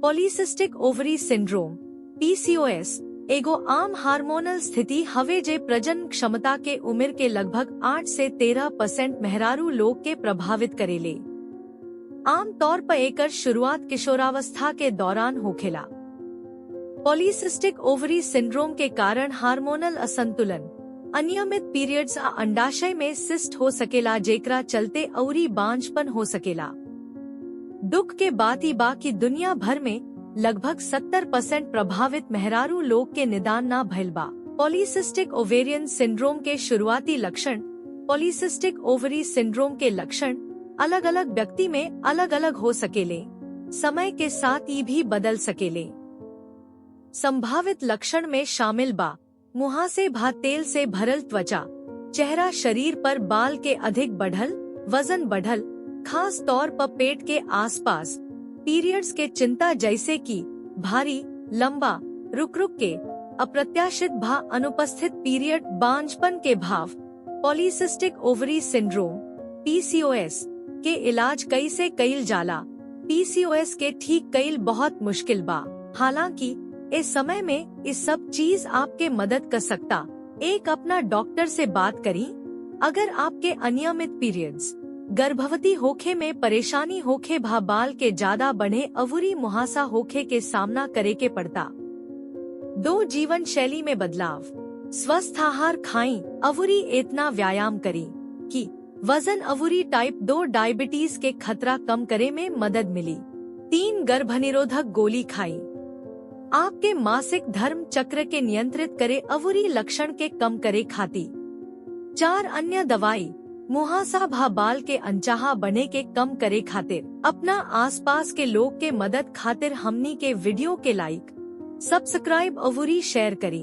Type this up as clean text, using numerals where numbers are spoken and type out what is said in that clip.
Polycystic ओवरी syndrome (PCOS) एगो आम hormonal स्थिति हवे जे प्रजनन क्षमता के उम्र के लगभग 8 से 13% मेहरारू लोग के प्रभावित करेले। आम तौर पर एकर शुरुआत किशोरावस्था के दौरान होखेला। पॉलीसिस्टिक ओवरी सिंड्रोम के कारण हार्मोनल असंतुलन, अनियमित पीरियड्स आ अंडाशय में सिस्ट हो सकेला, जेकरा चलते अउरी बांझपन हो सकेला। दुख के बात ई बा कि दुनिया भर में लगभग 70% प्रभावित मेहरारू लोग के निदान ना भइल बा। पॉलीसिस्टिक ओवेरियन सिंड्रोम के शुरुआती लक्षण। पॉलीसिस्टिक ओवरी सिंड्रोम के लक्षण अलग अलग व्यक्ति में अलग अलग हो सकेले, समय के साथ ये भी बदल सकेले। संभावित लक्षण में शामिल बा मुहासे भा तेल से भरल त्वचा, चेहरा शरीर पर बाल के अधिक बढ़ल, वजन बढ़ल, खास तौर पर पेट के आसपास, पीरियड्स के चिंता जैसे कि भारी, लंबा, रुक रुक के, अप्रत्याशित भा अनुपस्थित पीरियड, बांझपन के भाव। पॉलीसिस्टिक ओवरी सिंड्रोम (PCOS) के इलाज कैसे कईल जाला। PCOS के ठीक कईल बहुत मुश्किल बा, हालांकि इस समय में इस सब चीज आपके मदद कर सकता। एक अपना डॉक्टर से बात करी। अगर आपके अनियमित पीरियड्स, गर्भवती होखे में परेशानी होखे, भा बाल के ज्यादा बढ़े, अवुरी मुहासा होखे के सामना करे के पड़ता। 2 जीवन शैली में बदलाव, स्वस्थ आहार खाई, अवुरी इतना व्यायाम करी कि वजन अवुरी टाइप 2 डायबिटीज के खतरा कम करे में मदद मिली। 3 गर्भनिरोधक गोली खाई, आपके मासिक धर्म चक्र के नियंत्रित करे, अवुरी लक्षण के कम करे खाती। 4 अन्य दवाई मुहासा भा बाल के अनचाहा बने के कम करे खातिर। अपना आसपास के लोग के मदद खातिर हमनी के वीडियो के लाइक, सब्सक्राइब अवुरी शेयर करी।